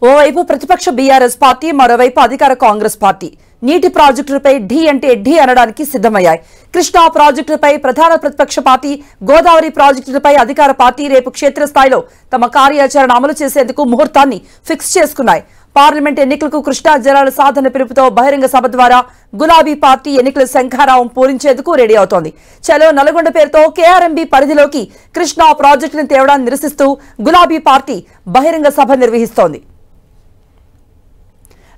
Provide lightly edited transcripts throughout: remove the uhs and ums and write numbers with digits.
ఓవైపు ప్రతిపక్ష BRS party, మరోవైపు అధికార కాంగ్రెస్ పార్టీ నీటి ప్రాజెక్టులపై ఢీ అంటే ఢీ అనడానికి సిద్ధమయ్యాయి. కృష్ణా ప్రాజెక్టులపై ప్రధాన ప్రతిపక్ష పార్టీ, గోదావరి ప్రాజెక్టులపై అధికార పార్టీ రేపు క్షేత్రస్థాయిలో తమ కార్యాచరణ అమలు చేసేందుకు ముహూర్తాన్ని ఫిక్స్ చేసుకున్నాయి. పార్లమెంట్ ఎన్నికలకు కృష్ణా జలాల సాధన పిలుపుతో బహిరంగ సభ ద్వారా గులాబీ పార్టీ ఎన్నికల శంఖారావం పూరించేందుకు రెడీ అవుతోంది. చలో నల్గొండ పేరుతో కేఆర్ఎంబీ పరిధిలోకి కృష్ణా ప్రాజెక్టులను తేవడాన్ని నిరసిస్తూ గులాబీ పార్టీ బహిరంగ సభ నిర్వహిస్తోంది.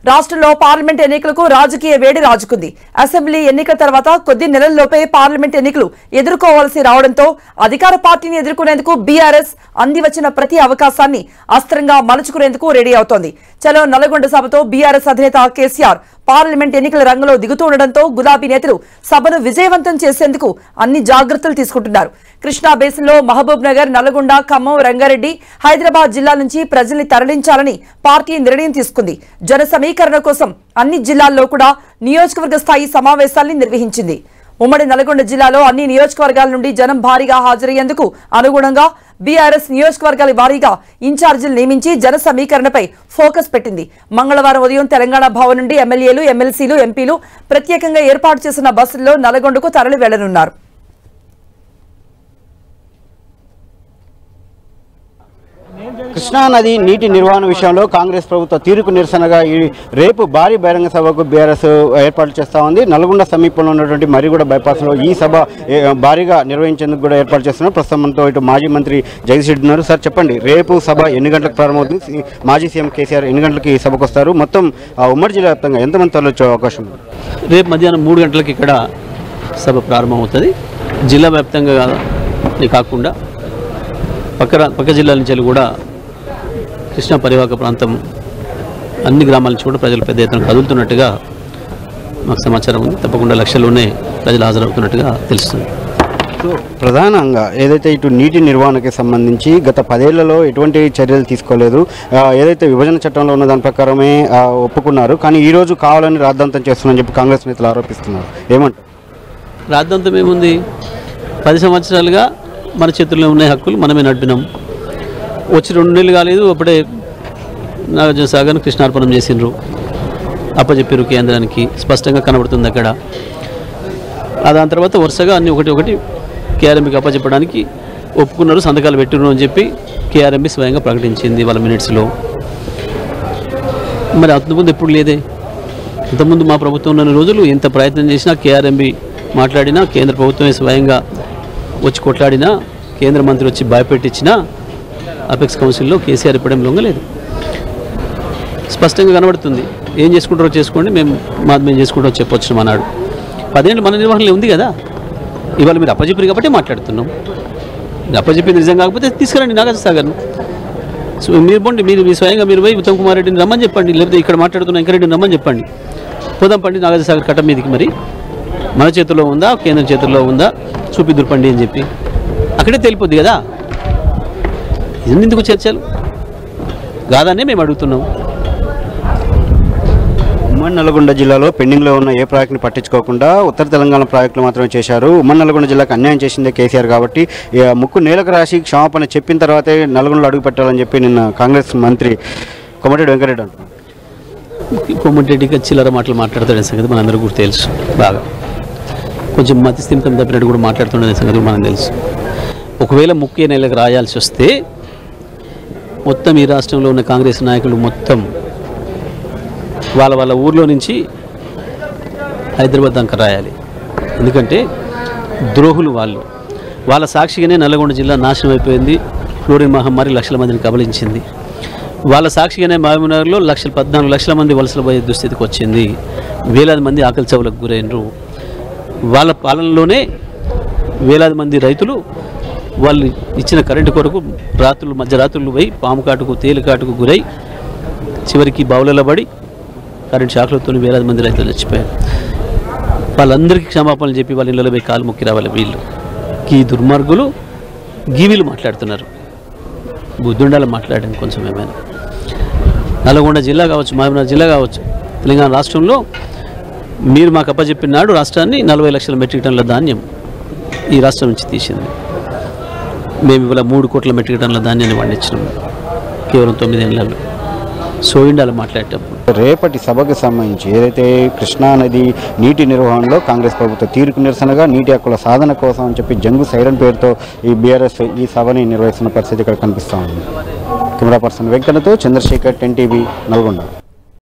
రాష్ట్రంలో పార్లమెంట్ ఎన్నికలకు రాజకీయ వేడి రాజుకుంది. అసెంబ్లీ ఎన్నికల తర్వాత కొద్ది నెలల్లోపే పార్లమెంట్ ఎన్నికలు ఎదుర్కోవాల్సి రావడంతో అధికార పార్టీని ఎదుర్కొనేందుకు బీఆర్ఎస్ అందివచ్చిన ప్రతి అవకాశాన్ని అస్త్రంగా మలుచుకునేందుకు రెడీ అవుతోంది. చలో నల్గొండ సభతో బీఆర్ఎస్ అధినేత కేసీఆర్ పార్లమెంట్ ఎన్నికల రంగంలో దిగుతుండటంతో గులాబీ నేతలు సభను విజయవంతం చేసేందుకు అన్ని జాగ్రత్తలు తీసుకుంటున్నారు. కృష్ణా బేసిన్లో మహబూబ్ నగర్, నల్గొండ, ఖమ్మం, రంగారెడ్డి, హైదరాబాద్ జిల్లాల నుంచి ప్రజల్ని తరలించాలని పార్టీ నిర్ణయం తీసుకుంది. జన సమీకరణ కోసం అన్ని జిల్లాల్లో కూడా నియోజకవర్గ స్థాయి సమావేశాల్ని నిర్వహించింది. ఉమ్మడి నల్గొండ జిల్లాలో అన్ని నియోజకవర్గాల నుండి జనం భారీగా హాజరయ్యేందుకు అనుగుణంగా బీఆర్ఎస్ నియోజకవర్గాల వారీగా ఇన్ఛార్జీలు నియమించి జన సమీకరణపై ఫోకస్ పెట్టింది. మంగళవారం ఉదయం తెలంగాణ భవన్ నుండి ఎమ్మెల్యేలు, ఎమ్మెల్సీలు, ఎంపీలు ప్రత్యేకంగా ఏర్పాటు చేసిన బస్సుల్లో నల్గొండకు తరలి వెళ్లనున్నారు. కృష్ణానది నీటి నిర్వహణ విషయంలో కాంగ్రెస్ ప్రభుత్వ తీరుకు నిరసనగా రేపు భారీ బహిరంగ సభకు బీఆర్ఎస్ ఏర్పాటు చేస్తూ ఉంది. నల్గొండ సమీపంలో ఉన్నటువంటి మరిగూడ బైపాస్లో ఈ సభ భారీగా నిర్వహించేందుకు కూడా ఏర్పాటు చేస్తున్నారు. ప్రస్తుతం మనతో ఇటు మాజీ మంత్రి జగదీష్ రెడ్డి ఉన్నారు. సార్ చెప్పండి, రేపు సభ ఎన్ని గంటలకు ప్రారంభమవుతుంది? మాజీ సీఎం కేసీఆర్ ఎన్ని గంటలకి ఈ సభకు వస్తారు? మొత్తం ఉమ్మడి జిల్లా వ్యాప్తంగా ఎంతమంది తరలించే అవకాశం ఉంది? రేపు మధ్యాహ్నం 3 గంటలకు ఇక్కడ సభ ప్రారంభమవుతుంది. జిల్లా వ్యాప్తంగా కాకుండా పక్క జిల్లాల నుంచి కూడా కృష్ణా పరివాహక ప్రాంతం అన్ని గ్రామాల నుంచి కూడా ప్రజలు పెద్ద ఎత్తున కదులుతున్నట్టుగా మాకు సమాచారం ఉంది. తప్పకుండా లక్షల్లోనే ప్రజలు హాజరవుతున్నట్టుగా తెలుస్తుంది. సో ప్రధానంగా ఏదైతే ఇటు నీటి నిర్వహణకి సంబంధించి గత 10 ఏళ్లలో ఎటువంటి చర్యలు తీసుకోలేదు. ఏదైతే విభజన చట్టంలో ఉన్న దాని ప్రకారమే ఒప్పుకున్నారు. కానీ ఈరోజు కావాలని రాద్ధాంతం చేస్తున్నారని చెప్పి కాంగ్రెస్ నేతలు ఆరోపిస్తున్నారు. ఏమంటారు? రాద్ధాంతం ఏముంది? 10 సంవత్సరాలుగా మన చేతుల్లో ఉన్న హక్కులు మనమే నడిపినాం. వచ్చి 2 నెలలు కాలేదు, అప్పుడే నాగార్జున సాగర్ను కృష్ణార్పణం చేసిండ్రు, అప్పచెప్పారు కేంద్రానికి. స్పష్టంగా కనబడుతుంది అక్కడ. దాని తర్వాత వరుసగా అన్ని ఒకటి కేఆర్ఎంబీకి అప్పచెప్పడానికి ఒప్పుకున్నారు, సంతకాలు పెట్టిరు అని చెప్పి కేఆర్ఎంబీ స్వయంగా ప్రకటించింది వాళ్ళ మినిట్స్లో. మరి అంతకుముందు ఎప్పుడు లేదే. అంతకుముందు మా ప్రభుత్వం ఉన్న రోజులు ఎంత ప్రయత్నం చేసినా, కేఆర్ఎంబీ మాట్లాడినా, కేంద్ర ప్రభుత్వమే స్వయంగా వచ్చి కొట్లాడినా, కేంద్ర మంత్రి వచ్చి భయపెట్టించినా అపెక్స్ కౌన్సిల్లో కేసీఆర్ ఇప్పుడేం లొంగలేదు. స్పష్టంగా కనబడుతుంది. ఏం చేసుకుంటారో చేసుకోండి, మేము చేసుకుంటారో చెప్పొచ్చు అన్నాడు. 10 ఏళ్ళు మన నిర్వహణలో ఉంది కదా. ఇవాళ మీరు అప్పచెప్పారు కాబట్టి మాట్లాడుతున్నాం. అప్పచెప్పింది నిజం కాకపోతే తీసుకురండి నాగార్జున సాగర్ను. సో మీరు పోండి, మీరు స్వయంగా మీరు పోయి ఉత్తమ్ కుమార్ రెడ్డిని రమ్మని చెప్పండి, లేకపోతే ఇక్కడ మాట్లాడుతున్న వెంకరెడ్డిని రమ్మని చెప్పండి. పోదాం పండి నాగార్జున సాగర్ కట్ట మీదకి. మరి మన చేతుల్లో ఉందా, కేంద్రం చేతుల్లో ఉందా చూపిద్దురు పండి అని చెప్పి అక్కడే తెలిపోద్ది కదా. ఎందుకు చర్చలు కాదనే మేము అడుగుతున్నాం. ఉమ్మడి నల్గొండ జిల్లాలో పెండింగ్లో ఉన్న ఏ ప్రాజెక్టుని పట్టించుకోకుండా ఉత్తర తెలంగాణ ప్రాజెక్టులు మాత్రమే చేశారు. ఉమ్మడి నల్గొండ జిల్లాకు అన్యాయం చేసిందే కేసీఆర్ కాబట్టి ముక్కు నేలకు రాసి క్షమాపణ చెప్పిన తర్వాతే నల్గొండలో అడుగు పెట్టాలని చెప్పి నిన్న కాంగ్రెస్ మంత్రి కోమటిరెడ్డి వెంకరెడ్డి అంటున్నారు. కోమటిరెడ్డిగా చిల్లర మాటలు మాట్లాడతాడనే సంగతి మనందరూ కూడా తెలుసు. బాగా కొంచెం మతిస్థిమితం తప్పినట్టు కూడా మాట్లాడుతుండే సంగతి మనం తెలుసు. ఒకవేళ ముఖ్య నెలకు రాయాల్సి వస్తే మొత్తం ఈ రాష్ట్రంలో ఉన్న కాంగ్రెస్ నాయకులు మొత్తం వాళ్ళ ఊర్లో నుంచి హైదరాబాద్ దాకా రాయాలి. ఎందుకంటే ద్రోహులు వాళ్ళ సాక్షిగానే నల్గొండ జిల్లా నాశనం అయిపోయింది. ఫ్లోరిన్ మహమ్మారి లక్షల మందిని కబలించింది. వాళ్ళ సాక్షిగానే మహబూబ్నగర్లో 14 లక్షల మంది వలసలు పోయే దుస్థితికి వచ్చింది. వేలాది మంది ఆకలి చావులకు గురైనరు. వాళ్ళ పాలనలోనే వేలాది మంది రైతులు వాళ్ళు ఇచ్చిన కరెంటు కొరకు మధ్యరాత్రులు పోయి పాము కాటుకు, తేలి కాటుకు గురై చివరికి బావులలో పడి కరెంట్ షాక్లతో వేలాది మంది రైతులు చచ్చిపోయారు. వాళ్ళందరికీ క్షమాపణలు చెప్పి వాళ్ళ ఇళ్ళలో పోయి కాలు మొక్కి రావాలి. వీళ్ళు ఈ దుర్మార్గులు గీవీలు మాట్లాడుతున్నారు. బుద్ధుండాలి మాట్లాడండి కొంచెం ఏమైనా. నల్గొండ జిల్లా కావచ్చు, మహబూబ్నగర్ జిల్లా కావచ్చు, తెలంగాణ రాష్ట్రంలో మీరు మాకు అప్పచెప్పినాడు రాష్ట్రాన్ని 40 లక్షల మెట్రిక్ టన్నుల ధాన్యం ఈ రాష్ట్రం నుంచి తీసింది. మేము ఇవాళ 3 కోట్ల మెట్రిక్ టన్నుల ధాన్యాన్ని పండించినాము కేవలం 9 ఏళ్లలో. సో ఉండాలి మాట్లాడేటప్పుడు. రేపటి సభకు సంబంధించి ఏదైతే కృష్ణా నది నీటి నిర్వహణలో కాంగ్రెస్ ప్రభుత్వ తీరుకు నిరసనగా నీటి హక్కుల సాధన కోసం అని చెప్పి జంగు సైరన్ పేరుతో ఈ బీఆర్ఎస్ ఈ సభని నిర్వహిస్తున్న పరిస్థితి ఇక్కడ కనిపిస్తూ ఉంది. కెమెరా పర్సన్ వెంకన్నతో చంద్రశేఖర్, 10 టీవీ, నల్గొండ.